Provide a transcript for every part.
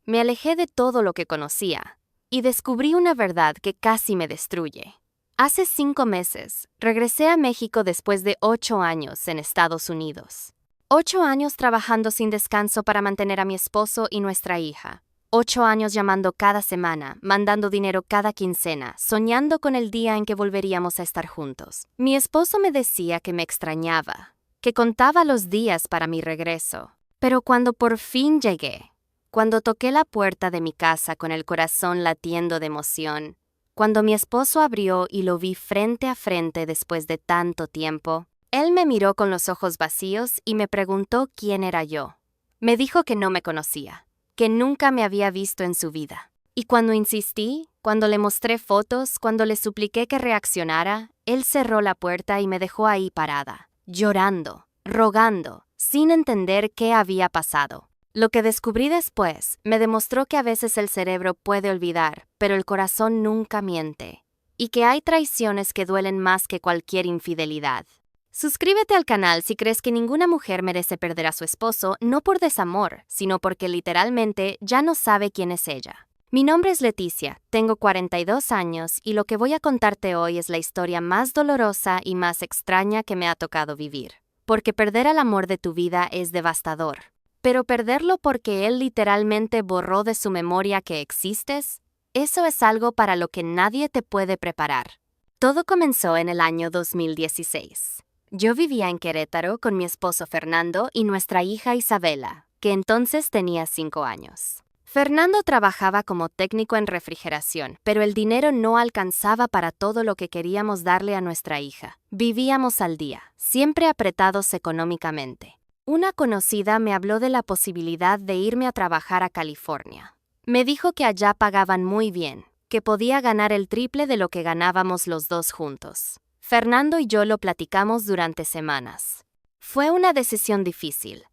Me alejé de todo lo que conocía y descubrí una verdad que casi me destruye. Hace 5 meses, regresé a México después de 8 años en Estados Unidos. 8 años trabajando sin descanso para mantener a mi esposo y nuestra hija. 8 años llamando cada semana, mandando dinero cada quincena, soñando con el día en que volveríamos a estar juntos. Mi esposo me decía que me extrañaba, que contaba los días para mi regreso. Pero cuando por fin llegué, cuando toqué la puerta de mi casa con el corazón latiendo de emoción, cuando mi esposo abrió y lo vi frente a frente después de tanto tiempo, él me miró con los ojos vacíos y me preguntó quién era yo. Me dijo que no me conocía, que nunca me había visto en su vida. Y cuando insistí, cuando le mostré fotos, cuando le supliqué que reaccionara, él cerró la puerta y me dejó ahí parada, llorando, rogando, sin entender qué había pasado. Lo que descubrí después me demostró que a veces el cerebro puede olvidar, pero el corazón nunca miente, y que hay traiciones que duelen más que cualquier infidelidad. Suscríbete al canal si crees que ninguna mujer merece perder a su esposo, no por desamor, sino porque literalmente ya no sabe quién es ella. Mi nombre es Leticia, tengo 42 años y lo que voy a contarte hoy es la historia más dolorosa y más extraña que me ha tocado vivir. Porque perder al amor de tu vida es devastador. Pero perderlo porque él literalmente borró de su memoria que existes, eso es algo para lo que nadie te puede preparar. Todo comenzó en el año 2016. Yo vivía en Querétaro con mi esposo Fernando y nuestra hija Isabela, que entonces tenía 5 años. Fernando trabajaba como técnico en refrigeración, pero el dinero no alcanzaba para todo lo que queríamos darle a nuestra hija. Vivíamos al día, siempre apretados económicamente. Una conocida me habló de la posibilidad de irme a trabajar a California. Me dijo que allá pagaban muy bien, que podía ganar el triple de lo que ganábamos los dos juntos. Fernando y yo lo platicamos durante semanas. Fue una decisión difícil,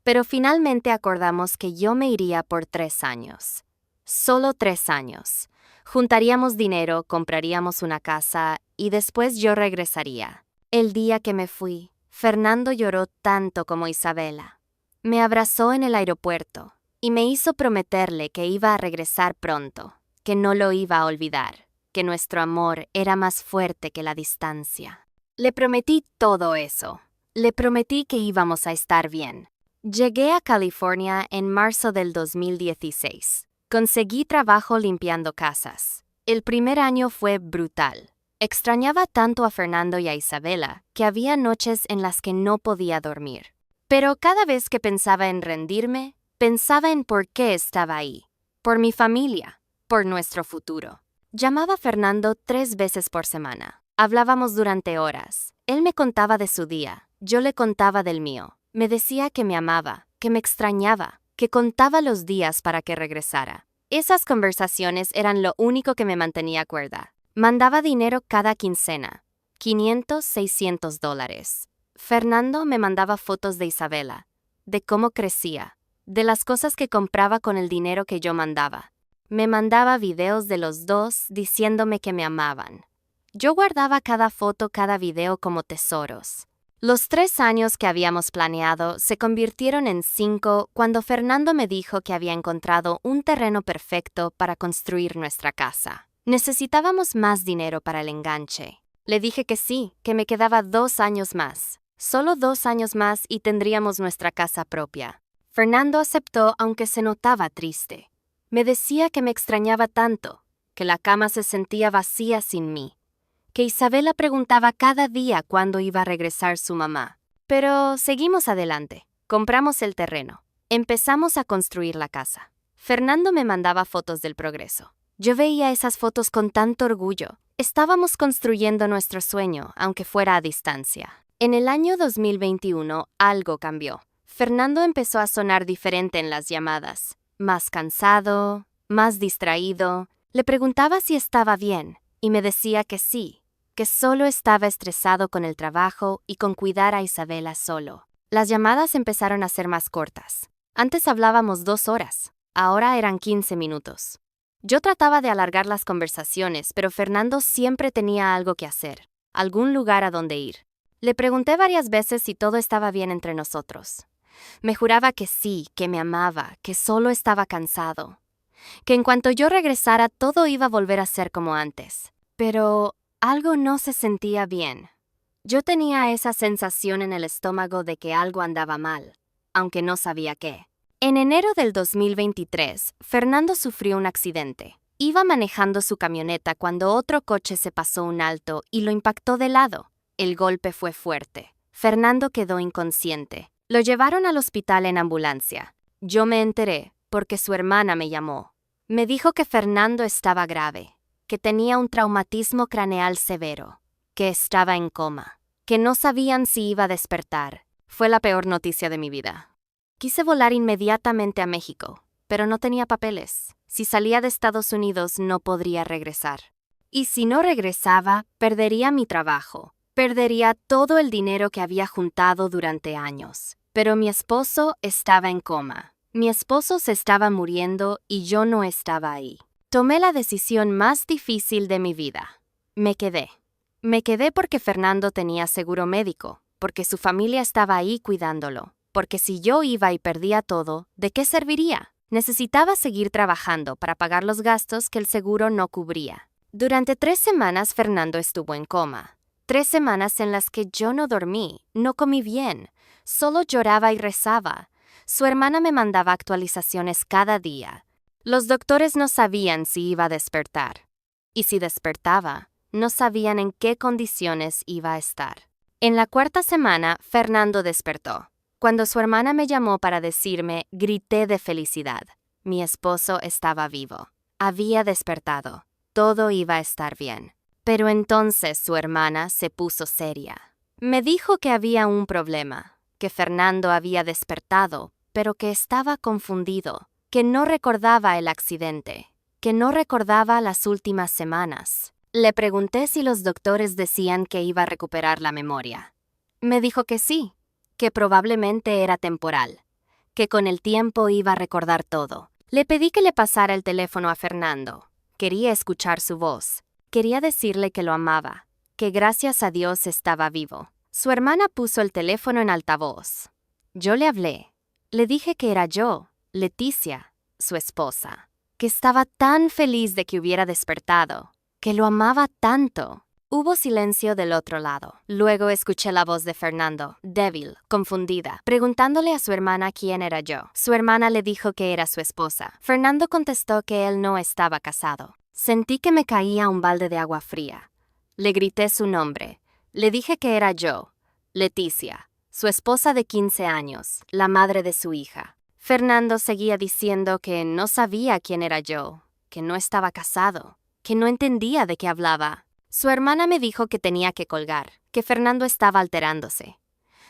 pero finalmente acordamos que yo me iría por 3 años. Solo 3 años. Juntaríamos dinero, compraríamos una casa y después yo regresaría. El día que me fui, Fernando lloró tanto como Isabela. Me abrazó en el aeropuerto y me hizo prometerle que iba a regresar pronto, que no lo iba a olvidar, que nuestro amor era más fuerte que la distancia. Le prometí todo eso. Le prometí que íbamos a estar bien. Llegué a California en marzo del 2016. Conseguí trabajo limpiando casas. El primer año fue brutal. Extrañaba tanto a Fernando y a Isabela que había noches en las que no podía dormir. Pero cada vez que pensaba en rendirme, pensaba en por qué estaba ahí. Por mi familia, por nuestro futuro. Llamaba a Fernando 3 veces por semana. Hablábamos durante horas. Él me contaba de su día, yo le contaba del mío. Me decía que me amaba, que me extrañaba, que contaba los días para que regresara. Esas conversaciones eran lo único que me mantenía cuerda. Mandaba dinero cada quincena, $500, $600. Fernando me mandaba fotos de Isabela, de cómo crecía, de las cosas que compraba con el dinero que yo mandaba. Me mandaba videos de los dos diciéndome que me amaban. Yo guardaba cada foto, cada video como tesoros. Los 3 años que habíamos planeado se convirtieron en 5 cuando Fernando me dijo que había encontrado un terreno perfecto para construir nuestra casa. Necesitábamos más dinero para el enganche. Le dije que sí, que me quedaba 2 años más. Solo 2 años más y tendríamos nuestra casa propia. Fernando aceptó aunque se notaba triste. Me decía que me extrañaba tanto, que la cama se sentía vacía sin mí, que Isabela preguntaba cada día cuándo iba a regresar su mamá. Pero seguimos adelante. Compramos el terreno. Empezamos a construir la casa. Fernando me mandaba fotos del progreso. Yo veía esas fotos con tanto orgullo. Estábamos construyendo nuestro sueño, aunque fuera a distancia. En el año 2021, algo cambió. Fernando empezó a sonar diferente en las llamadas. Más cansado, más distraído. Le preguntaba si estaba bien, y me decía que sí, que solo estaba estresado con el trabajo y con cuidar a Isabela solo. Las llamadas empezaron a ser más cortas. Antes hablábamos 2 horas, ahora eran 15 minutos. Yo trataba de alargar las conversaciones, pero Fernando siempre tenía algo que hacer, algún lugar a donde ir. Le pregunté varias veces si todo estaba bien entre nosotros. Me juraba que sí, que me amaba, que solo estaba cansado. que en cuanto yo regresara todo iba a volver a ser como antes. Pero algo no se sentía bien. Yo tenía esa sensación en el estómago de que algo andaba mal, aunque no sabía qué. En enero del 2023, Fernando sufrió un accidente. Iba manejando su camioneta cuando otro coche se pasó un alto y lo impactó de lado. El golpe fue fuerte. Fernando quedó inconsciente. Lo llevaron al hospital en ambulancia. Yo me enteré porque su hermana me llamó. Me dijo que Fernando estaba grave, que tenía un traumatismo craneal severo, que estaba en coma, que no sabían si iba a despertar. Fue la peor noticia de mi vida. Quise volar inmediatamente a México, pero no tenía papeles. Si salía de Estados Unidos no podría regresar. Y si no regresaba, perdería mi trabajo. Perdería todo el dinero que había juntado durante años. Pero mi esposo estaba en coma. Mi esposo se estaba muriendo y yo no estaba ahí. Tomé la decisión más difícil de mi vida. Me quedé. Me quedé porque Fernando tenía seguro médico, porque su familia estaba ahí cuidándolo, porque si yo iba y perdía todo, ¿de qué serviría? Necesitaba seguir trabajando para pagar los gastos que el seguro no cubría. Durante 3 semanas Fernando estuvo en coma. 3 semanas en las que yo no dormí, no comí bien, solo lloraba y rezaba. Su hermana me mandaba actualizaciones cada día. Los doctores no sabían si iba a despertar. Y si despertaba, no sabían en qué condiciones iba a estar. En la 4ª semana, Fernando despertó. Cuando su hermana me llamó para decirme, grité de felicidad. Mi esposo estaba vivo. Había despertado. Todo iba a estar bien. Pero entonces su hermana se puso seria. Me dijo que había un problema, que Fernando había despertado, pero que estaba confundido, que no recordaba el accidente, que no recordaba las últimas semanas. Le pregunté si los doctores decían que iba a recuperar la memoria. Me dijo que sí, que probablemente era temporal, que con el tiempo iba a recordar todo. Le pedí que le pasara el teléfono a Fernando. Quería escuchar su voz. Quería decirle que lo amaba, que gracias a Dios estaba vivo. Su hermana puso el teléfono en altavoz. Yo le hablé. Le dije que era yo, Leticia, su esposa, que estaba tan feliz de que hubiera despertado, que lo amaba tanto. Hubo silencio del otro lado. Luego escuché la voz de Fernando, débil, confundida, preguntándole a su hermana quién era yo. Su hermana le dijo que era su esposa. Fernando contestó que él no estaba casado. Sentí que me caía un balde de agua fría. Le grité su nombre. Le dije que era yo, Leticia, su esposa de 15 años, la madre de su hija. Fernando seguía diciendo que no sabía quién era yo, que no estaba casado, que no entendía de qué hablaba. Su hermana me dijo que tenía que colgar, que Fernando estaba alterándose.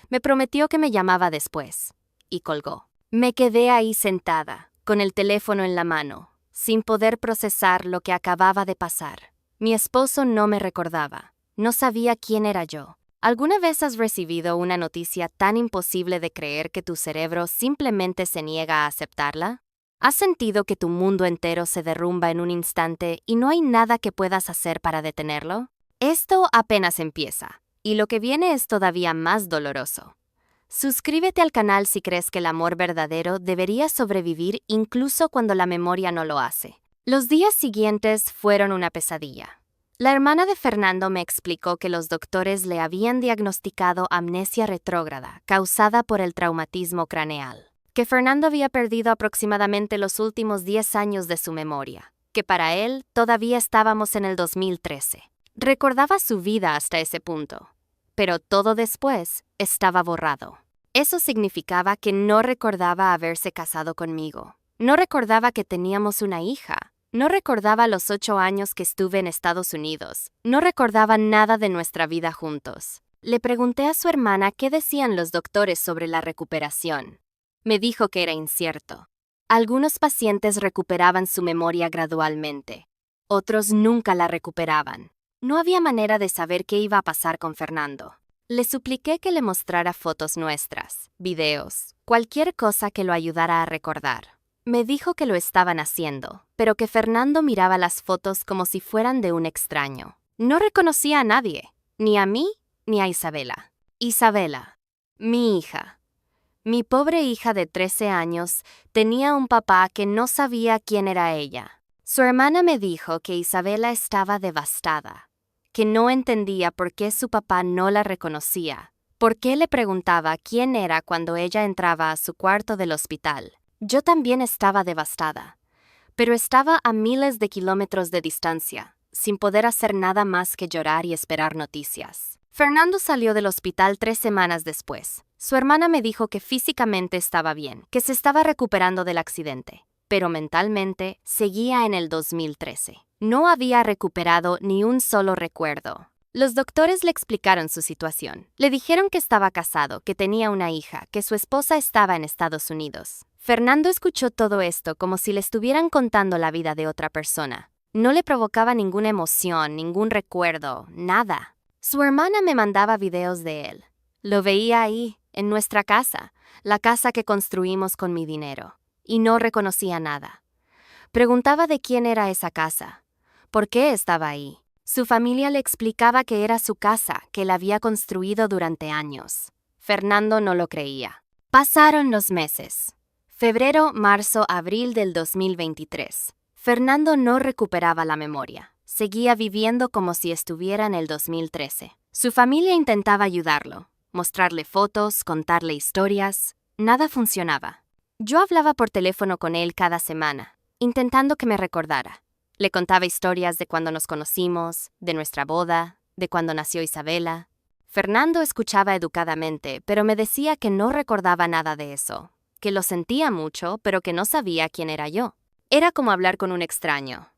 Me prometió que me llamaba después, y colgó. Me quedé ahí sentada, con el teléfono en la mano, sin poder procesar lo que acababa de pasar. Mi esposo no me recordaba, no sabía quién era yo. ¿Alguna vez has recibido una noticia tan imposible de creer que tu cerebro simplemente se niega a aceptarla? ¿Has sentido que tu mundo entero se derrumba en un instante y no hay nada que puedas hacer para detenerlo? Esto apenas empieza, y lo que viene es todavía más doloroso. Suscríbete al canal si crees que el amor verdadero debería sobrevivir incluso cuando la memoria no lo hace. Los días siguientes fueron una pesadilla. La hermana de Fernando me explicó que los doctores le habían diagnosticado amnesia retrógrada causada por el traumatismo craneal, que Fernando había perdido aproximadamente los últimos 10 años de su memoria, que para él todavía estábamos en el 2013. Recordaba su vida hasta ese punto, pero todo después estaba borrado. Eso significaba que no recordaba haberse casado conmigo. No recordaba que teníamos una hija. No recordaba los 8 años que estuve en Estados Unidos. No recordaba nada de nuestra vida juntos. Le pregunté a su hermana qué decían los doctores sobre la recuperación. Me dijo que era incierto. Algunos pacientes recuperaban su memoria gradualmente. Otros nunca la recuperaban. No había manera de saber qué iba a pasar con Fernando. Le supliqué que le mostrara fotos nuestras, videos, cualquier cosa que lo ayudara a recordar. Me dijo que lo estaban haciendo, pero que Fernando miraba las fotos como si fueran de un extraño. No reconocía a nadie, ni a mí, ni a Isabela. Isabela, mi hija. Mi pobre hija de 13 años tenía un papá que no sabía quién era ella. Su hermana me dijo que Isabela estaba devastada, que no entendía por qué su papá no la reconocía, por qué le preguntaba quién era cuando ella entraba a su cuarto del hospital. Yo también estaba devastada, pero estaba a miles de kilómetros de distancia, sin poder hacer nada más que llorar y esperar noticias. Fernando salió del hospital 3 semanas después. Su hermana me dijo que físicamente estaba bien, que se estaba recuperando del accidente, pero mentalmente seguía en el 2013. No había recuperado ni un solo recuerdo. Los doctores le explicaron su situación. Le dijeron que estaba casado, que tenía una hija, que su esposa estaba en Estados Unidos. Fernando escuchó todo esto como si le estuvieran contando la vida de otra persona. No le provocaba ninguna emoción, ningún recuerdo, nada. Su hermana me mandaba videos de él. Lo veía ahí, en nuestra casa, la casa que construimos con mi dinero, y no reconocía nada. Preguntaba de quién era esa casa, por qué estaba ahí. Su familia le explicaba que era su casa, que la había construido durante años. Fernando no lo creía. Pasaron los meses. Febrero, marzo, abril del 2023. Fernando no recuperaba la memoria. Seguía viviendo como si estuviera en el 2013. Su familia intentaba ayudarlo, mostrarle fotos, contarle historias. Nada funcionaba. Yo hablaba por teléfono con él cada semana, intentando que me recordara. Le contaba historias de cuando nos conocimos, de nuestra boda, de cuando nació Isabela. Fernando escuchaba educadamente, pero me decía que no recordaba nada de eso, que lo sentía mucho, pero que no sabía quién era yo. Era como hablar con un extraño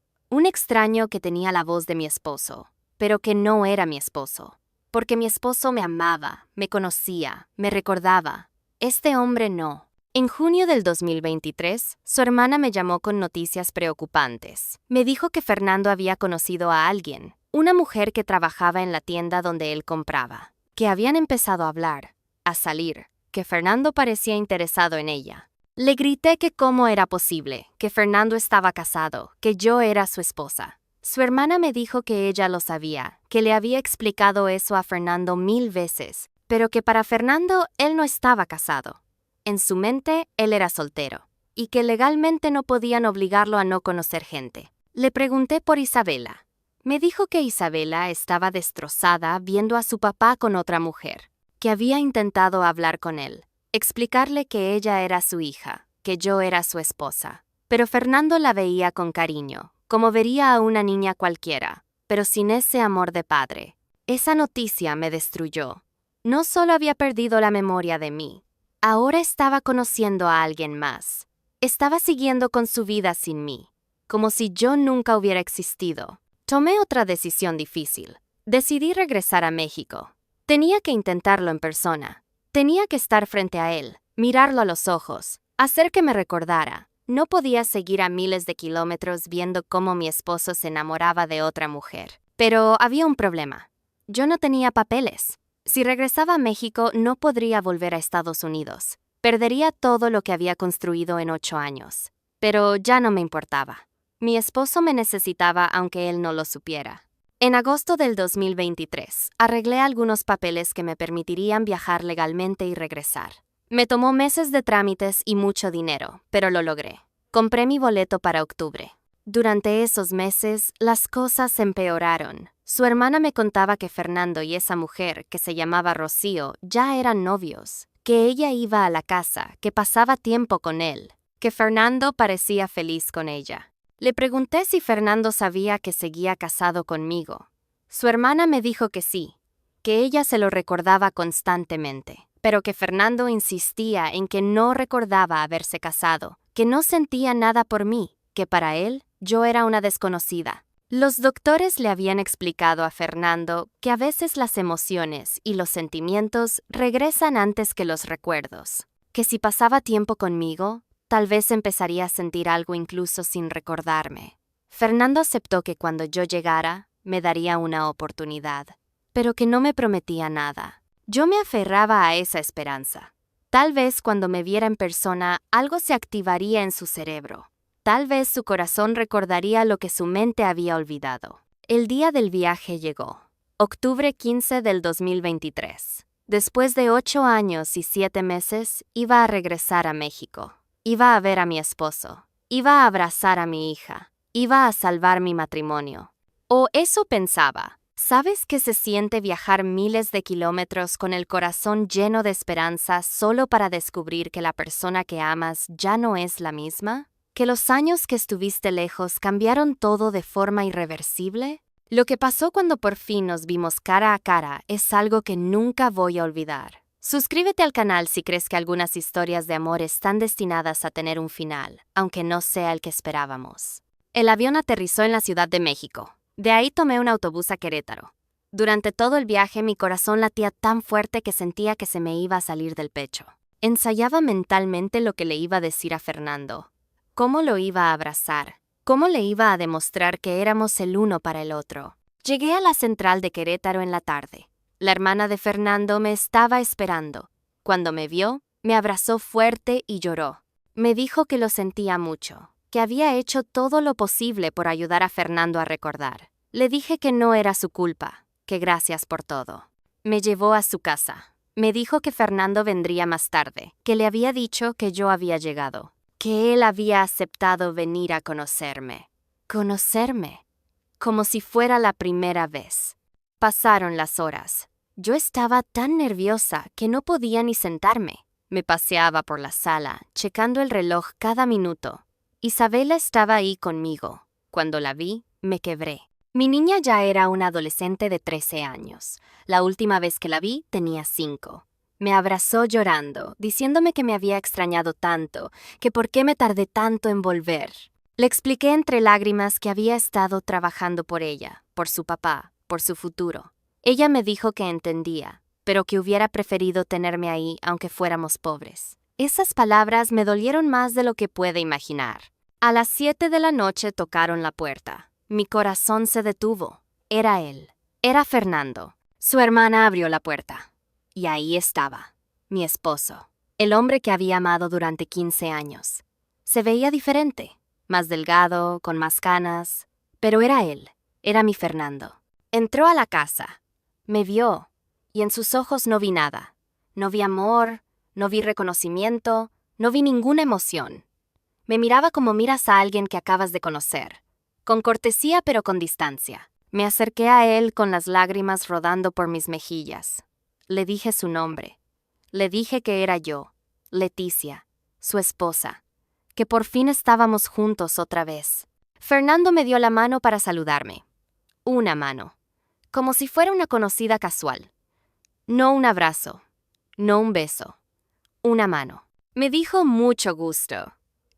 que tenía la voz de mi esposo, pero que no era mi esposo, porque mi esposo me amaba, me conocía, me recordaba. Este hombre no. En junio del 2023, su hermana me llamó con noticias preocupantes. Me dijo que Fernando había conocido a alguien, una mujer que trabajaba en la tienda donde él compraba, que habían empezado a hablar, a salir, que Fernando parecía interesado en ella. Le grité que cómo era posible, que Fernando estaba casado, que yo era su esposa. Su hermana me dijo que ella lo sabía, que le había explicado eso a Fernando 1000 veces, pero que para Fernando él no estaba casado. En su mente, él era soltero, y que legalmente no podían obligarlo a no conocer gente. Le pregunté por Isabela. Me dijo que Isabela estaba destrozada viendo a su papá con otra mujer, que había intentado hablar con él, explicarle que ella era su hija, que yo era su esposa. Pero Fernando la veía con cariño, como vería a una niña cualquiera, pero sin ese amor de padre. Esa noticia me destruyó. No solo había perdido la memoria de mí, ahora estaba conociendo a alguien más. Estaba siguiendo con su vida sin mí, como si yo nunca hubiera existido. Tomé otra decisión difícil. Decidí regresar a México. Tenía que intentarlo en persona. Tenía que estar frente a él, mirarlo a los ojos, hacer que me recordara. No podía seguir a miles de kilómetros viendo cómo mi esposo se enamoraba de otra mujer. Pero había un problema. Yo no tenía papeles. Si regresaba a México, no podría volver a Estados Unidos. Perdería todo lo que había construido en 8 años. Pero ya no me importaba. Mi esposo me necesitaba aunque él no lo supiera. En agosto del 2023, arreglé algunos papeles que me permitirían viajar legalmente y regresar. Me tomó meses de trámites y mucho dinero, pero lo logré. Compré mi boleto para octubre. Durante esos meses, las cosas empeoraron. Su hermana me contaba que Fernando y esa mujer, que se llamaba Rocío, ya eran novios, que ella iba a la casa, que pasaba tiempo con él, que Fernando parecía feliz con ella. Le pregunté si Fernando sabía que seguía casado conmigo. Su hermana me dijo que sí, que ella se lo recordaba constantemente, pero que Fernando insistía en que no recordaba haberse casado, que no sentía nada por mí, que para él yo era una desconocida. Los doctores le habían explicado a Fernando que a veces las emociones y los sentimientos regresan antes que los recuerdos, que si pasaba tiempo conmigo, tal vez empezaría a sentir algo incluso sin recordarme. Fernando aceptó que cuando yo llegara, me daría una oportunidad, pero que no me prometía nada. Yo me aferraba a esa esperanza. Tal vez cuando me viera en persona, algo se activaría en su cerebro. Tal vez su corazón recordaría lo que su mente había olvidado. El día del viaje llegó. Octubre 15 del 2023. Después de 8 años y 7 meses, iba a regresar a México. Iba a ver a mi esposo. Iba a abrazar a mi hija. Iba a salvar mi matrimonio. O eso pensaba. ¿Sabes qué se siente viajar miles de kilómetros con el corazón lleno de esperanza solo para descubrir que la persona que amas ya no es la misma? ¿Que los años que estuviste lejos cambiaron todo de forma irreversible? Lo que pasó cuando por fin nos vimos cara a cara es algo que nunca voy a olvidar. Suscríbete al canal si crees que algunas historias de amor están destinadas a tener un final, aunque no sea el que esperábamos. El avión aterrizó en la Ciudad de México. De ahí tomé un autobús a Querétaro. Durante todo el viaje mi corazón latía tan fuerte que sentía que se me iba a salir del pecho. Ensayaba mentalmente lo que le iba a decir a Fernando. Cómo lo iba a abrazar. Cómo le iba a demostrar que éramos el uno para el otro. Llegué a la central de Querétaro en la tarde. La hermana de Fernando me estaba esperando. Cuando me vio, me abrazó fuerte y lloró. Me dijo que lo sentía mucho, que había hecho todo lo posible por ayudar a Fernando a recordar. Le dije que no era su culpa, que gracias por todo. Me llevó a su casa. Me dijo que Fernando vendría más tarde, que le había dicho que yo había llegado, que él había aceptado venir a conocerme. Conocerme, como si fuera la primera vez. Pasaron las horas. Yo estaba tan nerviosa que no podía ni sentarme. Me paseaba por la sala, checando el reloj cada minuto. Isabela estaba ahí conmigo. Cuando la vi, me quebré. Mi niña ya era una adolescente de 13 años. La última vez que la vi, tenía 5. Me abrazó llorando, diciéndome que me había extrañado tanto, que por qué me tardé tanto en volver. Le expliqué entre lágrimas que había estado trabajando por ella, por su papá, por su futuro. Ella me dijo que entendía, pero que hubiera preferido tenerme ahí aunque fuéramos pobres. Esas palabras me dolieron más de lo que puede imaginar. A las 7 de la noche tocaron la puerta. Mi corazón se detuvo. Era él. Era Fernando. Su hermana abrió la puerta. Y ahí estaba, mi esposo, el hombre que había amado durante 15 años. Se veía diferente, más delgado, con más canas, pero era él, era mi Fernando. Entró a la casa. Me vio, y en sus ojos no vi nada. No vi amor, no vi reconocimiento, no vi ninguna emoción. Me miraba como miras a alguien que acabas de conocer, con cortesía pero con distancia. Me acerqué a él con las lágrimas rodando por mis mejillas. Le dije su nombre. Le dije que era yo, Leticia, su esposa, que por fin estábamos juntos otra vez. Fernando me dio la mano para saludarme. Una mano, como si fuera una conocida casual. No un abrazo, no un beso, una mano. Me dijo mucho gusto,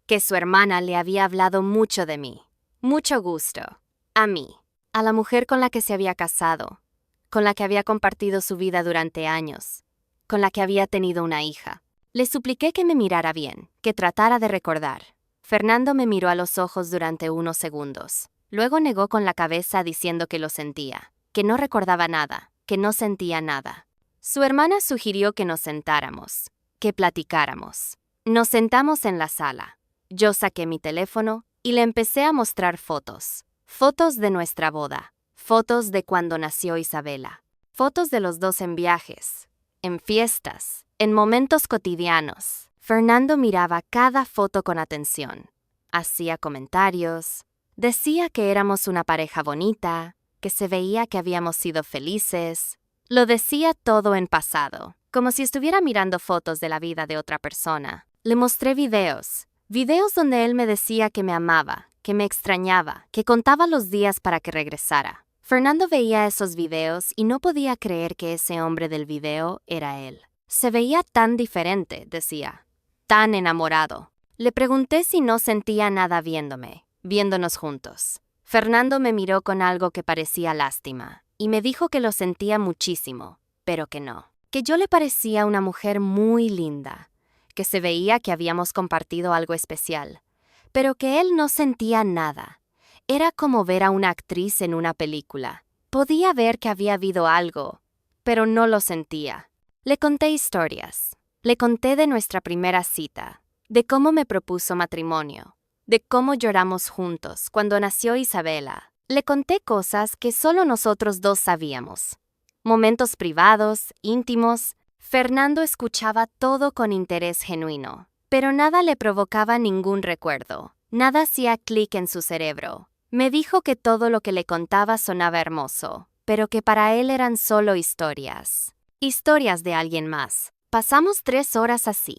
que su hermana le había hablado mucho de mí. Mucho gusto. A mí, a la mujer con la que se había casado, con la que había compartido su vida durante años, con la que había tenido una hija. Le supliqué que me mirara bien, que tratara de recordar. Fernando me miró a los ojos durante unos segundos. Luego negó con la cabeza diciendo que lo sentía, que no recordaba nada, que no sentía nada. Su hermana sugirió que nos sentáramos, que platicáramos. Nos sentamos en la sala. Yo saqué mi teléfono y le empecé a mostrar fotos. Fotos de nuestra boda. Fotos de cuando nació Isabela. Fotos de los dos en viajes, en fiestas, en momentos cotidianos. Fernando miraba cada foto con atención. Hacía comentarios. Decía que éramos una pareja bonita, que se veía que habíamos sido felices. Lo decía todo en pasado, como si estuviera mirando fotos de la vida de otra persona. Le mostré videos donde él me decía que me amaba, que me extrañaba, que contaba los días para que regresara. Fernando veía esos videos y no podía creer que ese hombre del video era él. Se veía tan diferente, decía, tan enamorado. Le pregunté si no sentía nada viéndonos juntos. Fernando me miró con algo que parecía lástima y me dijo que lo sentía muchísimo, pero que no, que yo le parecía una mujer muy linda, que se veía que habíamos compartido algo especial, pero que él no sentía nada. Era como ver a una actriz en una película. Podía ver que había habido algo, pero no lo sentía. Le conté historias. Le conté de nuestra primera cita, de cómo me propuso matrimonio, de cómo lloramos juntos cuando nació Isabela. Le conté cosas que solo nosotros dos sabíamos. Momentos privados, íntimos, Fernando escuchaba todo con interés genuino, pero nada le provocaba ningún recuerdo. Nada hacía clic en su cerebro. Me dijo que todo lo que le contaba sonaba hermoso, pero que para él eran solo historias. Historias de alguien más. Pasamos 3 horas así,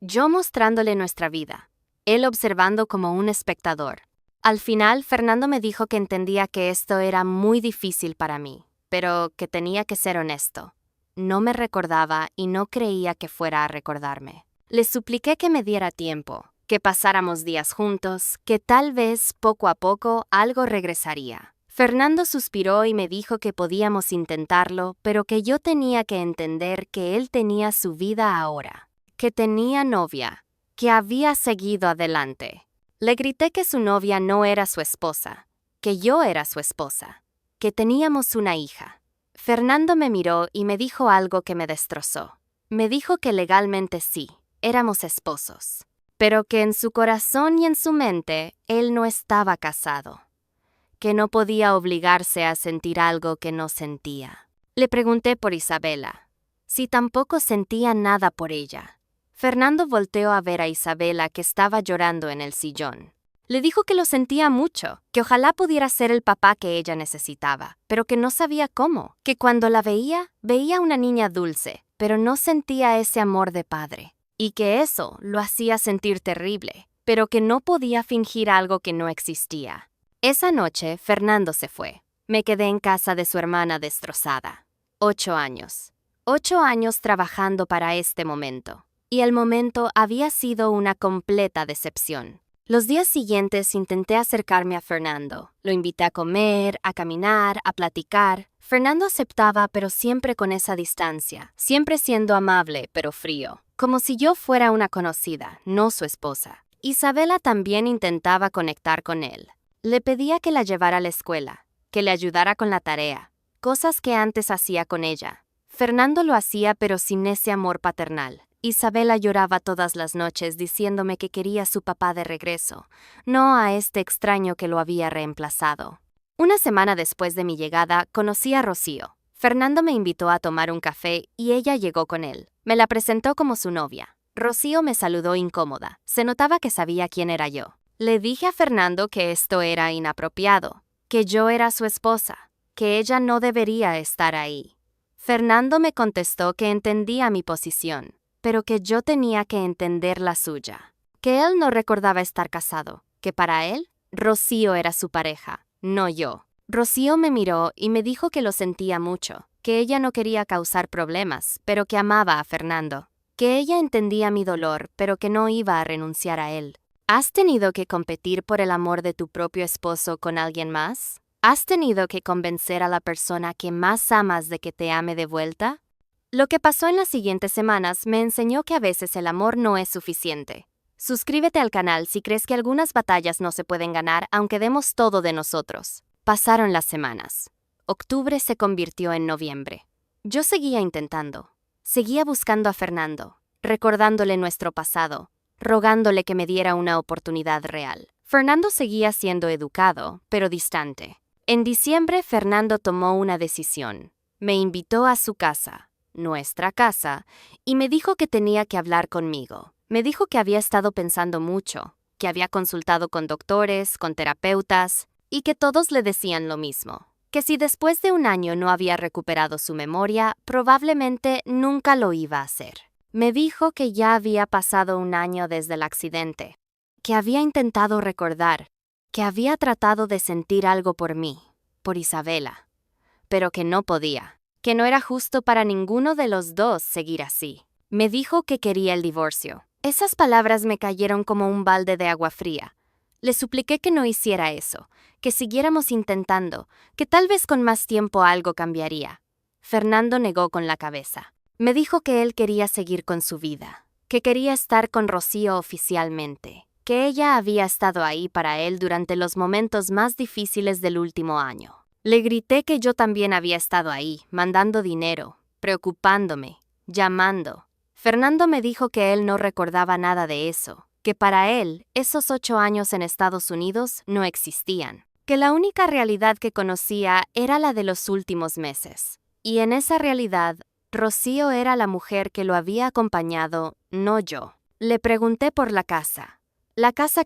yo mostrándole nuestra vida, él observando como un espectador. Al final, Fernando me dijo que entendía que esto era muy difícil para mí, pero que tenía que ser honesto. No me recordaba y no creía que fuera a recordarme. Le supliqué que me diera tiempo, que pasáramos días juntos, que tal vez poco a poco algo regresaría. Fernando suspiró y me dijo que podíamos intentarlo, pero que yo tenía que entender que él tenía su vida ahora, que tenía novia, que había seguido adelante. Le grité que su novia no era su esposa, que yo era su esposa, que teníamos una hija. Fernando me miró y me dijo algo que me destrozó. Me dijo que legalmente sí, éramos esposos, pero que en su corazón y en su mente él no estaba casado, que no podía obligarse a sentir algo que no sentía. Le pregunté por Isabela, si tampoco sentía nada por ella. Fernando volteó a ver a Isabela que estaba llorando en el sillón. Le dijo que lo sentía mucho, que ojalá pudiera ser el papá que ella necesitaba, pero que no sabía cómo, que cuando la veía una niña dulce, pero no sentía ese amor de padre, y que eso lo hacía sentir terrible, pero que no podía fingir algo que no existía. Esa noche, Fernando se fue. Me quedé en casa de su hermana destrozada. 8 años. 8 años trabajando para este momento. Y el momento había sido una completa decepción. Los días siguientes intenté acercarme a Fernando. Lo invité a comer, a caminar, a platicar. Fernando aceptaba, pero siempre con esa distancia, siempre siendo amable, pero frío, como si yo fuera una conocida, no su esposa. Isabela también intentaba conectar con él. Le pedía que la llevara a la escuela, que le ayudara con la tarea, cosas que antes hacía con ella. Fernando lo hacía, pero sin ese amor paternal. Isabela lloraba todas las noches diciéndome que quería a su papá de regreso, no a este extraño que lo había reemplazado. Una semana después de mi llegada, conocí a Rocío. Fernando me invitó a tomar un café y ella llegó con él. Me la presentó como su novia. Rocío me saludó incómoda. Se notaba que sabía quién era yo. Le dije a Fernando que esto era inapropiado, que yo era su esposa, que ella no debería estar ahí. Fernando me contestó que entendía mi posición, pero que yo tenía que entender la suya, que él no recordaba estar casado, que para él, Rocío era su pareja, no yo. Rocío me miró y me dijo que lo sentía mucho, que ella no quería causar problemas, pero que amaba a Fernando, que ella entendía mi dolor, pero que no iba a renunciar a él. ¿Has tenido que competir por el amor de tu propio esposo con alguien más? ¿Has tenido que convencer a la persona que más amas de que te ame de vuelta? Lo que pasó en las siguientes semanas me enseñó que a veces el amor no es suficiente. Suscríbete al canal si crees que algunas batallas no se pueden ganar aunque demos todo de nosotros. Pasaron las semanas. Octubre se convirtió en noviembre. Yo seguía intentando. Seguía buscando a Fernando, recordándole nuestro pasado, rogándole que me diera una oportunidad real. Fernando seguía siendo educado, pero distante. En diciembre, Fernando tomó una decisión. Me invitó a su casa, nuestra casa, y me dijo que tenía que hablar conmigo. Me dijo que había estado pensando mucho, que había consultado con doctores, con terapeutas, y que todos le decían lo mismo. Que si después de 1 año no había recuperado su memoria, probablemente nunca lo iba a hacer. Me dijo que ya había pasado 1 año desde el accidente, que había intentado recordar, que había tratado de sentir algo por mí, por Isabela, pero que no podía, que no era justo para ninguno de los dos seguir así. Me dijo que quería el divorcio. Esas palabras me cayeron como un balde de agua fría. Le supliqué que no hiciera eso, que siguiéramos intentando, que tal vez con más tiempo algo cambiaría. Fernando negó con la cabeza. Me dijo que él quería seguir con su vida, que quería estar con Rocío oficialmente, que ella había estado ahí para él durante los momentos más difíciles del último año. Le grité que yo también había estado ahí, mandando dinero, preocupándome, llamando. Fernando me dijo que él no recordaba nada de eso, que para él esos 8 años en Estados Unidos no existían, que la única realidad que conocía era la de los últimos meses. Y en esa realidad, Rocío era la mujer que lo había acompañado, no yo. Le pregunté por la casa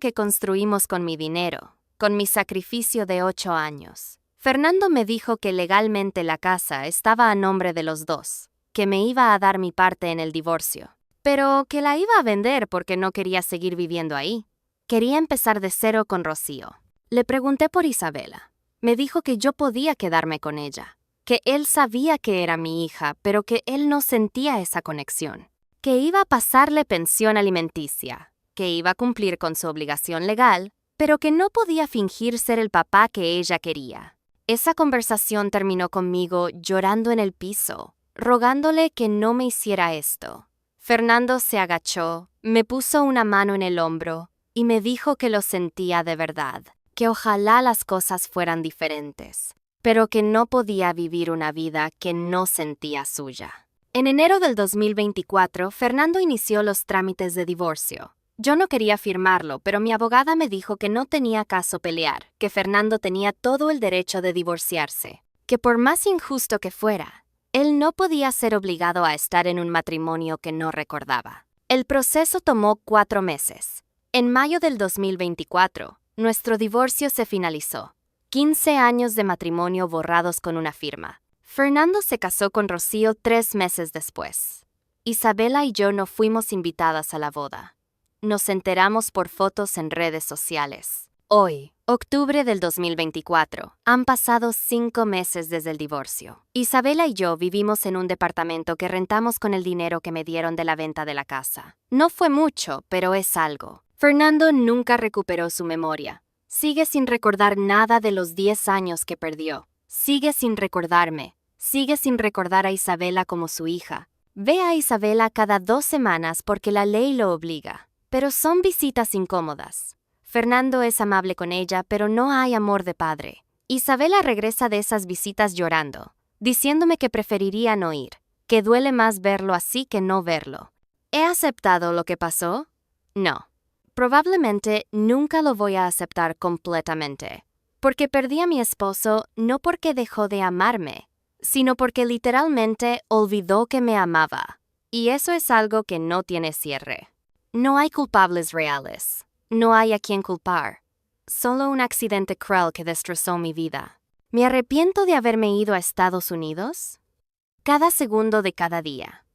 que construimos con mi dinero, con mi sacrificio de 8 años. Fernando me dijo que legalmente la casa estaba a nombre de los dos, que me iba a dar mi parte en el divorcio, pero que la iba a vender porque no quería seguir viviendo ahí. Quería empezar de cero con Rocío. Le pregunté por Isabela. Me dijo que yo podía quedarme con ella, que él sabía que era mi hija, pero que él no sentía esa conexión, que iba a pasarle pensión alimenticia, que iba a cumplir con su obligación legal, pero que no podía fingir ser el papá que ella quería. Esa conversación terminó conmigo llorando en el piso, rogándole que no me hiciera esto. Fernando se agachó, me puso una mano en el hombro y me dijo que lo sentía de verdad, que ojalá las cosas fueran diferentes, pero que no podía vivir una vida que no sentía suya. En enero del 2024, Fernando inició los trámites de divorcio. Yo no quería firmarlo, pero mi abogada me dijo que no tenía caso pelear, que Fernando tenía todo el derecho de divorciarse, que por más injusto que fuera, él no podía ser obligado a estar en un matrimonio que no recordaba. El proceso tomó 4 meses. En mayo del 2024, nuestro divorcio se finalizó. 15 años de matrimonio borrados con una firma. Fernando se casó con Rocío 3 meses después. Isabela y yo no fuimos invitadas a la boda. Nos enteramos por fotos en redes sociales. Hoy, octubre del 2024, han pasado 5 meses desde el divorcio. Isabela y yo vivimos en un departamento que rentamos con el dinero que me dieron de la venta de la casa. No fue mucho, pero es algo. Fernando nunca recuperó su memoria. Sigue sin recordar nada de los 10 años que perdió. Sigue sin recordarme. Sigue sin recordar a Isabela como su hija. Ve a Isabela cada 2 semanas porque la ley lo obliga. Pero son visitas incómodas. Fernando es amable con ella, pero no hay amor de padre. Isabela regresa de esas visitas llorando, diciéndome que preferiría no ir, que duele más verlo así que no verlo. ¿He aceptado lo que pasó? No. Probablemente nunca lo voy a aceptar completamente, porque perdí a mi esposo no porque dejó de amarme, sino porque literalmente olvidó que me amaba. Y eso es algo que no tiene cierre. No hay culpables reales. No hay a quien culpar. Solo un accidente cruel que destrozó mi vida. ¿Me arrepiento de haberme ido a Estados Unidos? Cada segundo de cada día.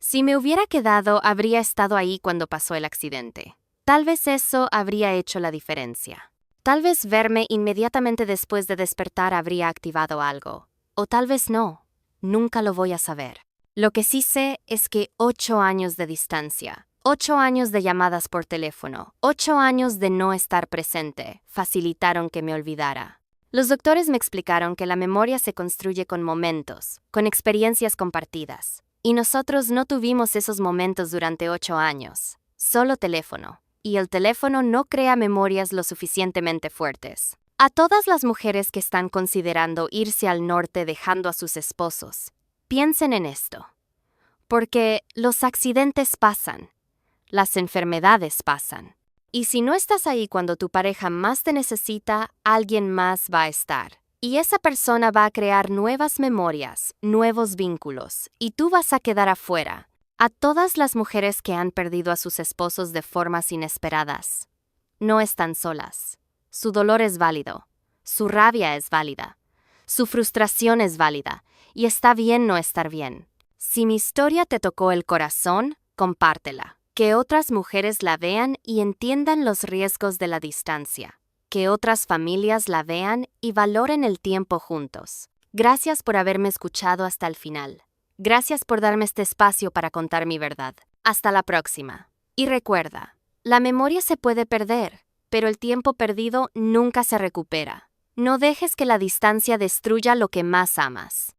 Si me hubiera quedado, habría estado ahí cuando pasó el accidente. Tal vez eso habría hecho la diferencia. Tal vez verme inmediatamente después de despertar habría activado algo. O tal vez no. Nunca lo voy a saber. Lo que sí sé es que 8 años de distancia, 8 años de llamadas por teléfono, 8 años de no estar presente, facilitaron que me olvidara. Los doctores me explicaron que la memoria se construye con momentos, con experiencias compartidas. Y nosotros no tuvimos esos momentos durante 8 años. Solo teléfono. Y el teléfono no crea memorias lo suficientemente fuertes. A todas las mujeres que están considerando irse al norte dejando a sus esposos, piensen en esto. Porque los accidentes pasan. Las enfermedades pasan. Y si no estás ahí cuando tu pareja más te necesita, alguien más va a estar. Y esa persona va a crear nuevas memorias, nuevos vínculos, y tú vas a quedar afuera. A todas las mujeres que han perdido a sus esposos de formas inesperadas, no están solas. Su dolor es válido. Su rabia es válida. Su frustración es válida. Y está bien no estar bien. Si mi historia te tocó el corazón, compártela. Que otras mujeres la vean y entiendan los riesgos de la distancia. Que otras familias la vean y valoren el tiempo juntos. Gracias por haberme escuchado hasta el final. Gracias por darme este espacio para contar mi verdad. Hasta la próxima. Y recuerda, la memoria se puede perder, pero el tiempo perdido nunca se recupera. No dejes que la distancia destruya lo que más amas.